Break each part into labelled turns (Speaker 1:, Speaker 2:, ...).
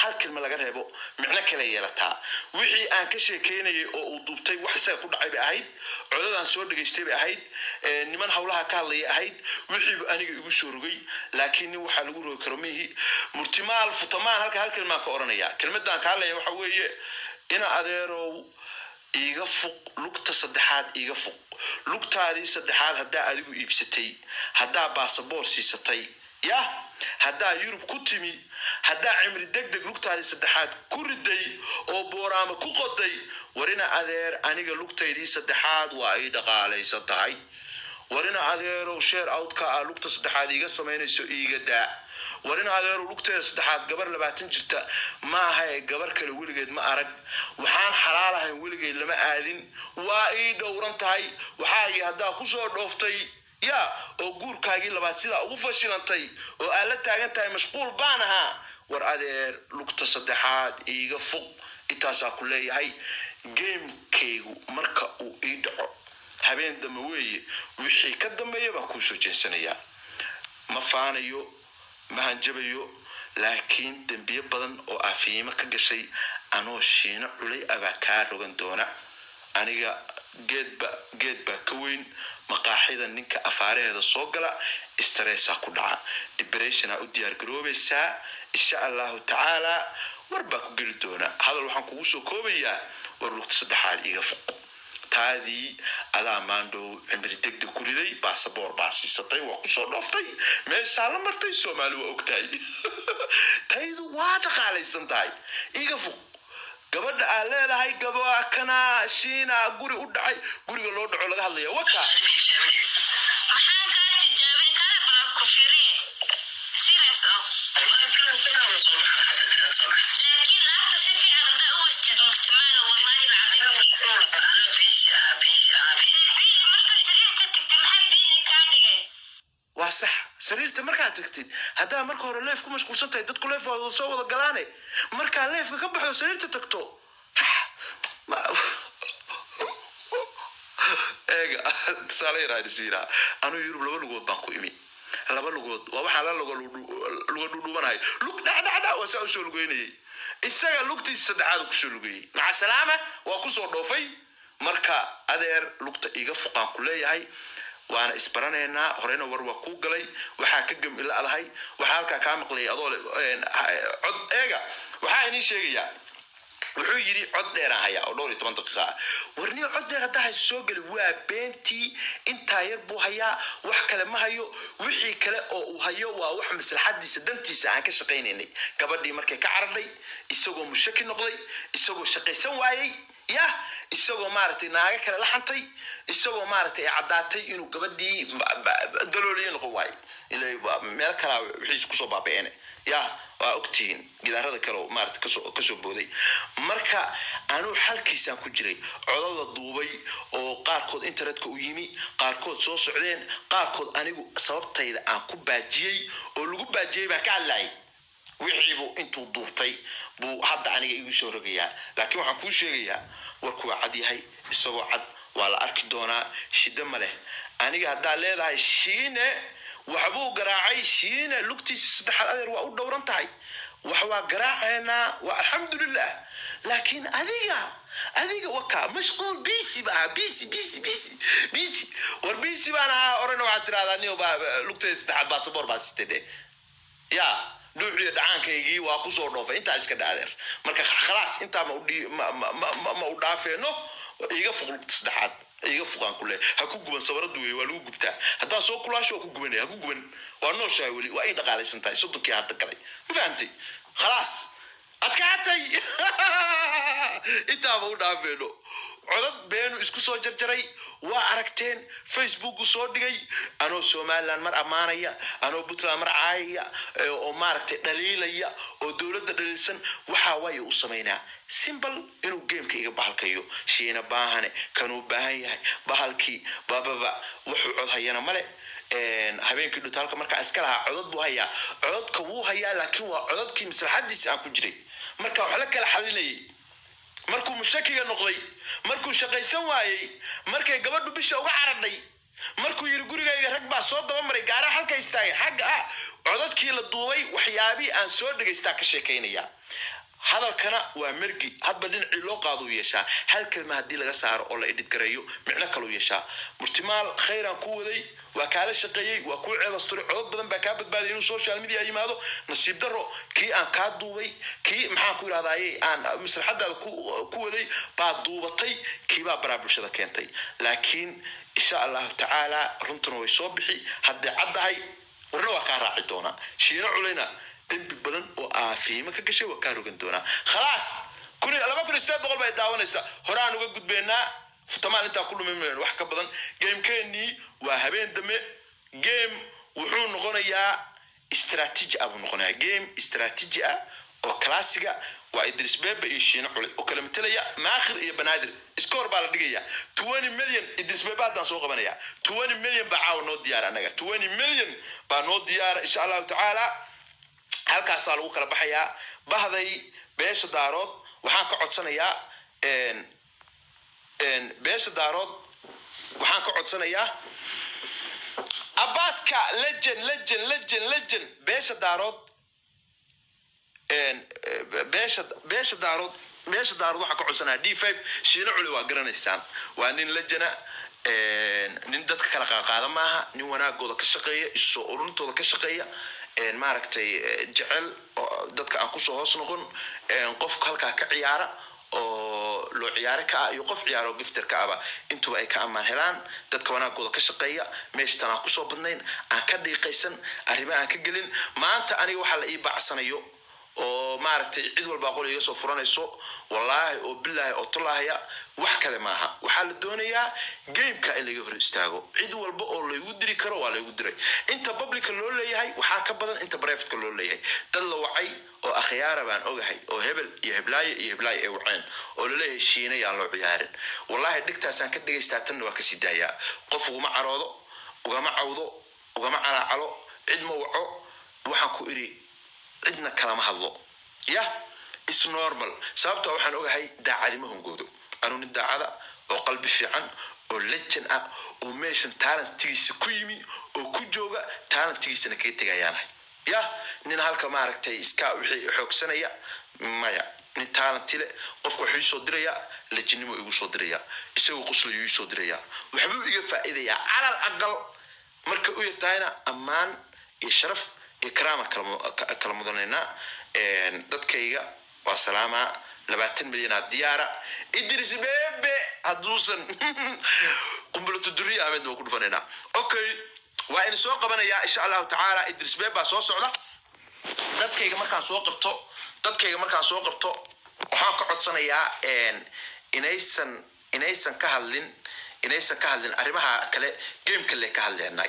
Speaker 1: hal kelma laga reebo micno kale yeelataa wixii aan ka sheekeynayay oo uu duubtay wax isaga ku dhacay bay ahayd codadaan soo dhageystay bay ahayd niman hawlaha ka hadlaya ahayd wixii aniga igu soo rogay laakiin nin waxa lagu rogi karo mihi murtimaal futamaan halka hal kelma ka oranaya kelmadan ka hadlaya waxa weeye ina adeerow iga fuq lugta saddexaad iga fuq lugtaadii saddexaad haddaa adigu iibsatay haddaa baasaboor siisatay ya haddaa Yurub ku timi haddaa cimri degdeg lugtaadii saddexaad ku riday oo booraama ku qoday warina adeer aniga lugtaydii saddexaad waa ay dhaqaalaysan tahay warina adeerow share out ka lugta saddexaad iga sameynayso iiga daa warina adeerow lugteeda saddexaad gabar 20 jirta ma aha gabar kale weligeed ma arag waxaan xalaal ahayn weligeed lama aadin waa ii dhowran tahay waxa ay haddaa ku soo dhooftay ya oo guurkaagii labaad sida ugu fashilantay oo aan la taagan tahay mashquul baan ahaa war adeer lugta saddexaad iiga fuq intaas ku leeyahay gamekeygu marka uu ii dhaco habeen dambe weeye wixii ka dambeeya baan ku soo jeesanayaa ma faanayo ma hanjabayo laakiin dambiye badan oo afiima ka gashay anoo shiina culay aba ka rogan doona aniga geedba ka weyn maqaaxida ninka afaareeda soo gala stress ku dhaca depression u diyaar garoobaysaa insha Allah ta'ala warba ku gali doona hadal waxaan kugu soo koobayaa war lugta saddexaad iga fuq taadii ala maando cimri degdeg ku riday baasaboor baasisatay waa ku soo dhooftay meesha la martay Soomaali waa ogtahay taydu waa dhaqaalaysan tahay iga fuq gabadha aan leedahay gabadha kana shiina guri u dhacay guriga loo dhaco laga hadlaya waka
Speaker 2: maxaan ka tijaabin kara bal ku fiiriyay serious laakiin laabta si fiican hadaa u istid muxtimaal wallahi العظيم ana fiisha marka sariirta tagtay maxaa biisi ka dhigay
Speaker 1: waa sax sariirta markaa tagtid hadaa marka hore leef ku mashquulsan tahay dadku leef wada soo wada galaane marka leefka ka baxdo sariirta tagto eega salay raadisiina anu Yurub laba lugood baan ku imi laba lugood waa waxa la lugo dhudhubanahay lug dhacda waa soo soo lugeynay isaga lugtiisa saddexaad ku soo lugeeyay maca salaama waa ku soo dhoofay marka adeer lugta iga fuqaan ku leeyahay waana isbaranayna horena war waa ku galay waxa ka gam ila adahay waxa halka ka maqlay adoo cod eega waxa inii sheegaya wuxuu yiri cod dheer ahaya oo 12 daqiiqo warniyo cod dheer hada soo gali waa beenti inta yar buu haya wax kale ma hayo wixii kale oo uu hayo waa wax maslaxadiisa dantiisa aan ka shaqeynay gabadhii markay ka cararday isagoo mushaki noqday isagoo shaqeysan waayay ya isagoo maartay naaga kale la xantay isagoo maartay cadaatay inuu gabadhii dalooliin qowaay ilaa meel kala wixii ku soo baabeene ya waa ogtiin gidaarada kale maartay ka soo booday marka aanu xalkiisaan ku jiray codada duubay oo qaarkood internetka u yimi qaarkood soo socdeen qaarkood anigu sababtayda aan ku baajiyay oo lagu baajiyay baa ka hadlay wixii buu intuu duubtay buu hadda aniga igu soo rogayaa laakiin waxaan ku sheegayaa warku waa cad yahay isagoo cad waa la arki doonaa shida ma leh aniga hadda leedahay shiine waxbuu garaacay shiine lugtiisa saddexaad adeer waa u dhowran tahay wax waa garaacayna waa alxamdulillah laakiin adiga waka mashquul bisi war bisi bana orana waxa tiraahdaa niyo ba lugteeda saddexaad baasaboor baasitay ya duuxiyo dhacaankaygii waa ku soo dhoofay inta iska dhaadeer marka khalaas inta ma u dhaafeeno iga fuq lugta saddexaad iga fuqan kule ha ku guban sabaradu way waa lagu gubtaa hadaa soo kulaasho ku gubanay ha ku guban waa noo shay wali waa ay dhaqaalaysan tahay sodonkii hadda galay ma fahanti khalaas adkaatay inta ma u dhaafeeno codad beenu isku soo jarjaray waa aragteen Facebook soo dhigay anoo Soomaaliland mar amaanaya anoo Puntland mar caayaya oo maartay dhaliilaya oo dawladda dhaliilsan waxa way u sameynaa simple inuu gameka iga bahalkayo shiina baahane kanuu baahan yahay bahalkii baba wuxuu cod hayana male habeenkii dhutaalka marka iska laha codad buu hayaa codadka wuu hayaa laakiin waa codadkii maslaxadiisa aan ku jiray marka waxa la kala xalinayay markuu mushakiga noqday markuu shaqaysan waayay markay gabadhu bisha uga caraday markuu yiri gurigayga rag baa soo daba maray gaara halka istaagay xagga codadkii la duubay waxyaabii aan soo dhageystaa ka sheekaynaya hadalkana waa mergi hadba dhinacii loo qaado yeeshaa hal kalma hadii laga saaro oo la edit gareeyo micno kale u yeeshaa murtimaal khayran ku waday waa kala shaqeeyay waa ku ceebasturi cod badan baa ka badbaaday inuu social media yimaado nasiib daro kii aan ka duubay kii maxaan ku yiraahdaayay aan masraxada ku waday baa duubatay kii baa barabulshada keentay laakiin insha Allah ta'ala runtuna way soo bixi hadda caddahay warna waa ka raaci doona shiina culayna dambi badan oo aafiima ka gashay waa ka rogan doona khalaas kuni laba kun istaad boqol bay daawanaysa horaan uga gudbeynaa futamaan inta ku lumeen wax ka badan gamekeeni waa habeen dame game wuxuu noqonayaa istiraatiiji abu noqonayaa game istiraatiiji oo classiga waa Idris Bebe iyo Shiina Culay oo kala metelaya maakhir iyo banaadir score baa la dhigaya 20 million Idris Bebe hadaan soo qabanaya 20 million baa caaw noo diyaar anaga 20 million baa noo diyaar insha Allah ta'ala halkaas lagu kala baxaya bahday beesha daarood waxaan ka codsanayaa beesha daarood waxaan ka codsanayaa Abbaska legend beesha daarood beesha daarood waxaan ka codsanayaa D5 Shiina Culay waa garanaysaan waa nin legend nin dadka kala qaada maaha nin wanaagooda ka shaqeeya isoo ururtooda ka shaqeeya maaragtay jecel dadka aan ku soo hoos noqon qofka halka ka ciyaara oo loo ciyaar ka iyo qof ciyaaro gifter ka aba intuba ay ka amaan helaan dadka wanaagooda ka shaqeeya meeshtan aan ku soo badnayn aan ka dhiiqaysan arrimaha aan ka gelin maanta aniga waxa la ii baacsanayo oo maaragtay cid walba qol iga soo furanayso wallahi oo billahi oo tallaahiya wax kale maaha waxa la doonayaa gameka in laga hor istaago cid walba oo la igu diri karo waa la igu diray inta public loo leeyahay waxa ka badan inta private loo leeyahay dad la wacay oo akhyaara baan ogahay oo hebel iyo heblaay ay waceen oo la leeyahay Shiina yaa loo ciyaarin wallahi dhigtaasaan ka dhigaystaa tan waa ka sii daaya qof uguma caroodo ugama cawdo ugama calaacalo cid ma waco waxaan ku iri cidna kala ma hadlo ya is normal sababta waxaan ogahay daacadimo hungoodo anu nin daacada oo qalbi fiican oo legend oo meeshan talentigiisa ku yimi oo ku jooga talentigiisana ka tagayaan ya nin halka maaragtay iska wixii xoogsanaya maya nin talent le qofku wuxuu soo diraya legendnimo igu soo diraya isagoo qosliyo soo diraya waxbuu iga faa'iidaya calal aqal marka uu yataayna amaan iyo sharaf إكرام كلام مدننا dadkayga waa salaama 20 milyan diyaara Idris Bebe haduusan qumbalatu duriya amed oo ku dhufanayna okay waa in soo qabanaya insha Allah ta'ala Idris Bebe soo socda dadkayga markaan soo qabto waxaan ka codsanayaa inaysan ka hadlin arrimaha kale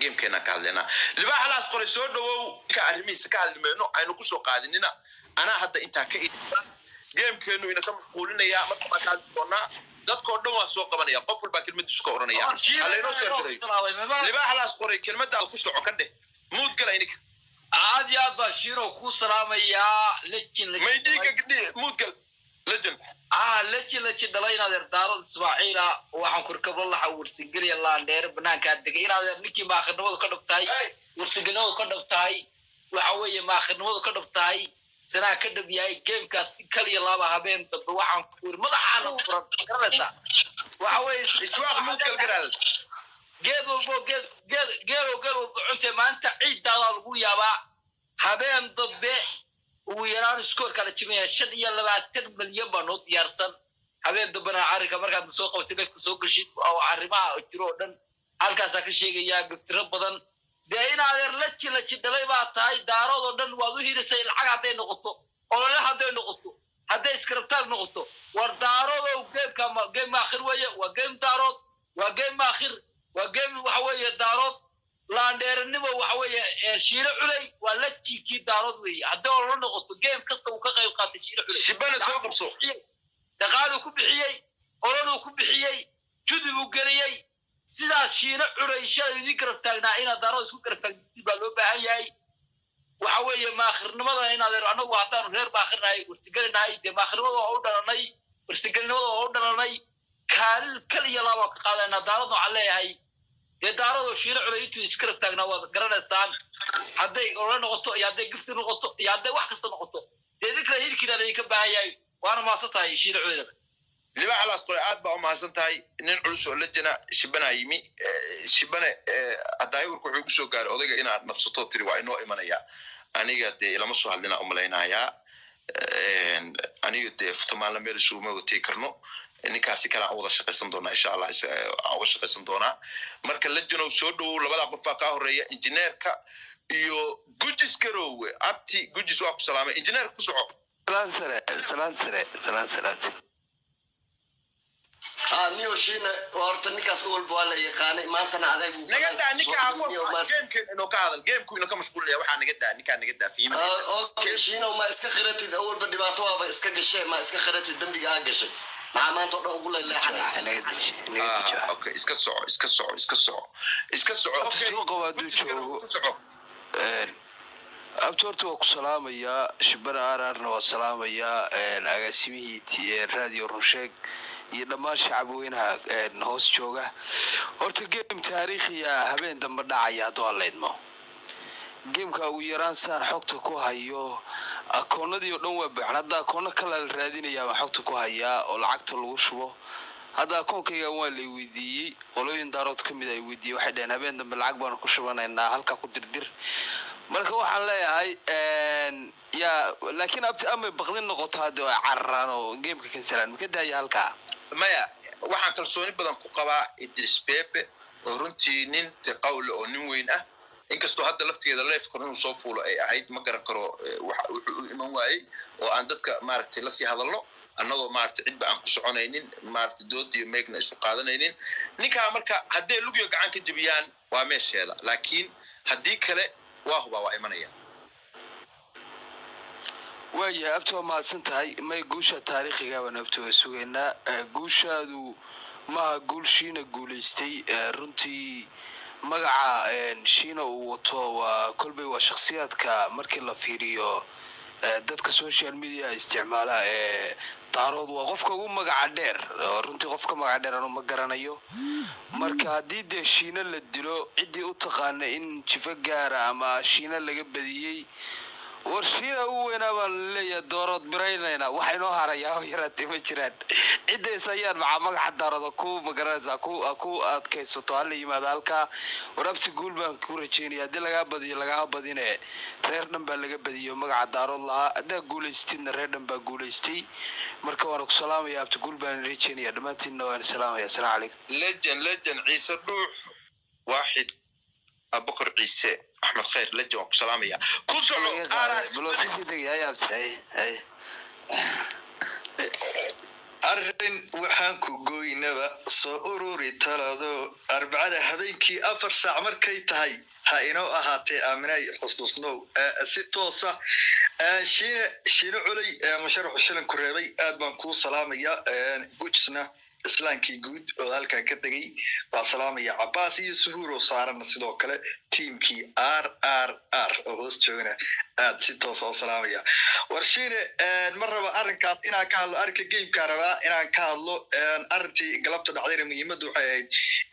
Speaker 1: gamekeena ka hadleena libaax la asqoray soo dhawow ka arrimihiisa ka hadlimeeno aynu ku soo qaadinina ana hadda inta ka gamekeenu ina ka mashquulinaya marka ka doona dadko dhan waa soo qabanaya qof walba kelmad isku oranaya haleeno soo diray libaax la asqoray kelmadda ku soo ka mood gala inika
Speaker 3: aad ya Bashiro ku salaamaya legend
Speaker 1: maydiga gidi mood gal legend
Speaker 3: legend dhalayna daarad Ismaaciila waxaan ku rkab la warsigeliya la dheer banaanka degay inaad ninkii ma akhrinimadu ka dhabtay warsigelinadu ka dhabtay waxa weeye ma akhrinimadu ka dhabtay sanaa ka dhabiyay gamekaas kaliya laba habeen dad waxaan ku madaxana furan garanaysa waxa weeye
Speaker 1: iswaaq mood gal garaad
Speaker 3: geelo cunte maanta ciidaada lagu yaabaa habeen dabbe ugu yaraan score kala jimaya 25 milyan baa noo diyaarsan habeen dabbana ariga markaad soo qabatay dadka soo gashid oo arrimaha jiro dhan halkaas ka sheegaya gabtiro badan deena adeer la jilay baa tahay daarood dhan waad u hirisay lacag haday noqoto oo la haday noqoto haday scriptaag noqoto war daarood oo game aakhir weeye waa game daarood waa game aakhir waa game waxa weeye daarood laandheernimo waxa weeye Shiina Culay waa la jiki daarood weeye haddii la noqoto game kasta uu ka qayb qaatay Shiina Culay
Speaker 1: shibana soo qabso
Speaker 3: daqaadu ku bixiyay oradu ku bixiyay judi uu galiyay sidaas Shiina Culay shalay karaftaagna ina daarood isku karaftaagti baa loo baahan yahay waxa weeye ma akhrinimada ina anagu haddaan reer baakhirnay wartigelinahay de ma akhrinimada oo dhalanay wartigelinimada oo dhalanay kaliya laba ka qaadana daarood oo leeyahay dee daaradoo shiino culay intuu iskala taagnaa waad garanaysaan hadday ola noqoto iyo hadday gifti noqoto iyo hadday wax kasta noqoto dee dinkala hilkiina idinka baahan yahay waana mahadsan tahay shiino culayda
Speaker 1: libaax alasqore aad baa u mahadsan tahay nin culus oo lajana shibana yimi shibane haddaa urku wuxuu kusoo gaaray odayga inaad nabsato tiri waa inoo imanaya aniga dee ilama soo hadlina umalaynayaa aniga dee futamaalla meel isuuma watay karno ninkaasi kale aan wada shaqaysan doonaa insha allah aan uga shaqaysan doonaa marka lajanow soo dhowow labada qofaa kaa horeeya injineerka iyo gujis garowe abti gujis waa ku salaamay injineerka ku soco
Speaker 4: salaan
Speaker 5: niyo shiina horta ninkaas walba waa la yaqaanay maantana adaygu
Speaker 1: nagadaa ninka gamekan inuu ka hadal gameku inuu ka mashquulaya waxaa nagadaa ninkaa nagadaa fiima
Speaker 5: okay shiina ma iska qiratid awalba dhibaato waaba iska gashay ma iska qiratid dambiga aa gashay maxaa maanta oo dhan ugu leeleexanay
Speaker 1: okay iska soco okay
Speaker 4: suuqa waa dul joogo abtoorta waa ku salaamayaa shibana aararna waa salaamayaa agaasimihii radio runsheeg iyo dhammaan shacabweynaha hoos jooga horta game taariikhiya habeen dambe dhacaya hadduu hadlaydmo gameka ugu yaraan saan xogta ku hayo akoonadii oo dhan waa buuxan hadda akoono kale la raadinaya waan xogta ku hayaa oo lacagta lagu shubo hadda akoonkayga waa la weydiiyey qolooyin daarood ka mid ay weydiiyey waxay dhaheen habeen dambe lacag baanu ku shubanaynaa halkaa ku dirdir marka waxaan leeyahay yaa laakiin abti amay baqdin noqoto hadda ay cararaan oo gameka kansalaan maka daaya halkaa
Speaker 1: maya waxaan kalsooni badan ku qabaa Idris Bebe oo runtii nin taqawle oo nin weyn ah inkastoo hadda laftigeeda leefka inuu soo fuulo ay ahayd ma garan karo wuxuu iman waayey oo aan dadka maaragtay la sii hadalno annagoo maaragtay cidba aan ku soconaynin maaragtay dood iyo meegna isu qaadanaynin ninkaa marka hadday lugiyo gacan ka jebiyaan waa meesheeda laakiin haddii kale waa hubaa waa imanaya
Speaker 4: waayahay abtoo mahadsan tahay may guusha taariikhiga baan abtoo sugaynaa guushaadu maaha guul shiina guulaystay runtii magaca shiina uu wato waa kolbay waa shakhsiyaadka markii la fiiriyo dadka social media isticmaala daarood waa qofka ugu magaca dheer runtii qofka magaca dheer anu ma garanayo marka haddii dee shiina la dilo ciddii u taqaana in jifo gaara ama shiina laga badiyey war shiina u weynaa baan leeyahay doorood biraynayna waxa inoo harayaa oo yaraatay ma jiraan ciddays ayaan maxaa magaca daarooda ku magaranaysaa ku adkaysato hala yimaada halkaa warabti guul baan ku rajeynaya haddii lagaa badiyo lagaa badine reer dhan baa laga badiyo magaca daarood lahaa haddaa guulaystidna reer dhan baa guulaystay marka waana ku salaamaya abti guul baan rajeynaya dhammaantiinna waan salaamaya assalaamu calaykum
Speaker 1: legend ciise dhuux waaxid abubakar ciise أحمد خير لجوا سلام يا كل سعود
Speaker 6: أرن وحنكو جوينبا صوروري تلادو أربعة هبينكي أفر ساعة مركي تهاي هاينو أهاتي أمناي حصصنو ستوصة شينو علي مشارح الشلن كريبي أدبان كو سلام يا جوجسنا islaankii guud oo halkan ka tagay waa salaamaya Cabbaas iyo Suhuur oo saaran sidoo kale teamkii RRR oo hoos joogana aad si toos ah salaamaya warshiine marraba arrinkaas inaan ka hadlo arrinka gameka rabaa inaan ka hadlo arrintii galabta dhacday muhiimadu waxay ahayd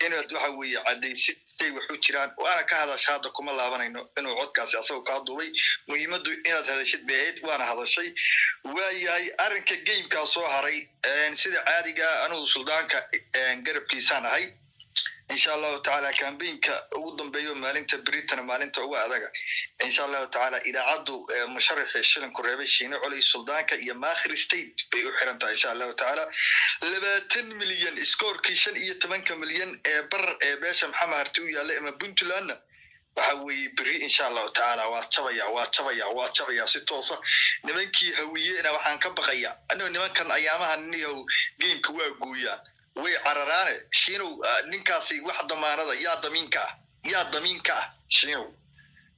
Speaker 6: inaad waxa weeye cadaysid say wax u jiraan waana ka hadashay hadda kuma laabanayno inuu codkaasi asagoo ka duubay muhiimadu inaad hadashid beed waana hadashay waayahay arrinka gameka soo haray sida caadiga anuu suldaanka garabkiisaan ahay insha allahu tacaala kambeynka ugu dambeeyo maalinta Britain maalinta ugu adaga insha allahu tacaala idaacadu musharaxi shilan ku reebay shiina culay suldaanka iyo maakhir state bay u xiran tahay insha allahu tacaala 20 milyan iskoorkii 15 milyan ee bar ee beesha maxamed harti u yaallay ama Puntland waxa weeye bari insha allahu tacaala waa jabaya si toosa nimankii hawiyena waxaan ka baqaya anoo nimankan ayaamahan niyow gameka waa gooyaan way cararaane shiinow ninkaasi wax damaanada yaa damiinka shiinow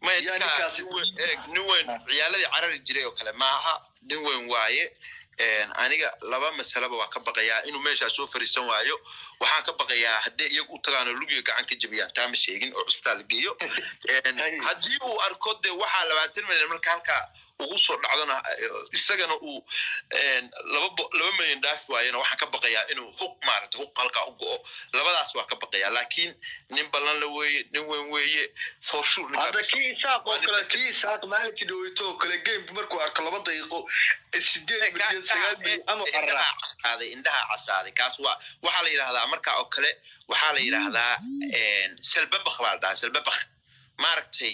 Speaker 1: ma yaa ninkaasi nin weyn ciyaaladii carari jiray oo kale maaha nin weyn waaye aniga laba mas'alaba waa ka baqayaa inuu meesha soo fariisan waayo waxaan ka baqayaa haddii iyagu u tagaan lugiga gacan ka jabiyaan taa ma sheegin oo isbitaal geeyo haddii uu arko de waxa 20 milyan marka halka ugu soo dhacdana isagana uu 2 milyan dhaaf waayana waxaan ka baqayaa inuu hug maaragtay hug halkaa u go'o labadaas waa ka baqayaa laakiin nin ballan la weeye nin weyn weeye for sure
Speaker 6: hadda kii isaaq oo kale kii isaaq maalintii dhaweyto oo kale game markuu arko 2 daqiiqo 8 milyan 9 milyan ama qarra
Speaker 1: indhaha casaaday kaas waa waxaa la yiraahdaa markaa oo kale waxaa la yiraahdaa salbabakh baa dhahay salbabakh maaragtay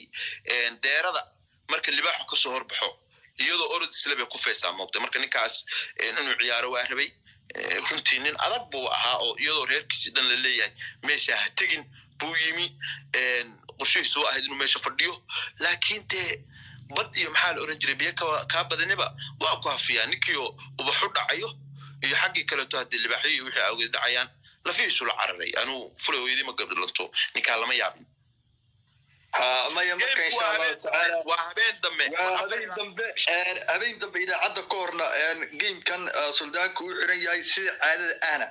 Speaker 1: deerada marka libaaxu ka soo horbaxo iyadoo orod islaba ku feesaa moqday marka ninkaas inuu ciyaaro waa rabay runtii nin adag buu ahaa oo iyadoo reerkiisi dhan la leeyahay meesha ha tegin buu yimi qorshihiisu waa ahayd inuu meesha fadhiyo laakiin dee bad iyo maxaa la oran jiray biyo kaa badaniba waa ku hafiyaa ninkiioo ubaxu dhacayo iyo xaggii kaleeto haddii libaaxyo iyo wixii awgeed dhacayaan lafihiisu la cararay anuu fulay weydii ma gabdhalanto ninkaa lama yaabin
Speaker 6: maya marka insha Allah taala
Speaker 1: waa habeen dambe
Speaker 6: habeen dambe idaacadda ka horna gamekan suldaanku uu xiran yahay sida caadada ahna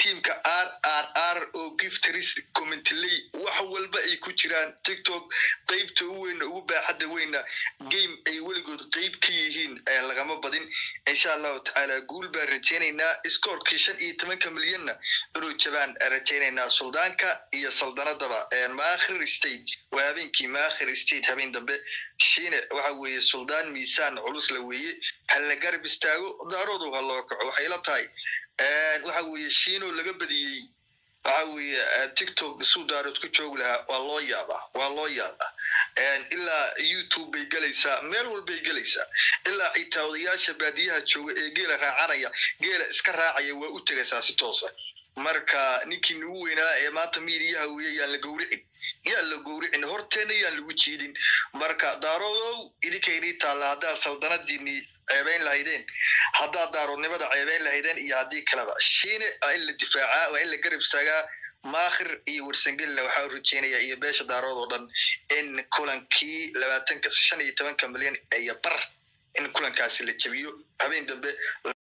Speaker 6: teamka RRR oo gifters commently wax walba ay ku jiraan TikTok qaybta weyn ugu baaxadda weyna game ay weligood qayb ka yihiin lagama badin insha Allah taala guul baa rajaynaynaa scorekii 15 milyan inuu jabaan rajaynaynaa suldaanka iyo saldanadaba maakhir stage habeenkii maakhir state habeen dambe shiine waxa weeye suldaan miisaan culus la weeye hal la garab istaago daaroodu ha loo kaco waxay la tahay waxa weeye shiino laga badiyey waxa weeye TikTok suu daarood ku joog lahaa waa loo yaabaa ilaa YouTube bay galaysaa meel walbay galaysaa ilaa xitaa odayaasha baadiyaha jooga ee geela raacanaya geela iska raacaya waa u tegaysaa si toosa marka ninkii ugu weynaa ee maanta miidiyaha weeye yaan la gowricin yaa la gowricin horteena yaan lagu jiidin marka daaroodow idinkaynii taalla haddaad saldanadiinii ceebayn lahaydeen haddaad daaroodnimada ceebayn lahaydeen iyo haddii kaleba shiine waa in la difaacaa waa in la garab istaagaa maakhir iyo warsangella waxaa rajeynayaa iyo beesha daarood oo dhan in kulankii 15 milyan iyo bar in kulankaasi la jabiyo habeen dambe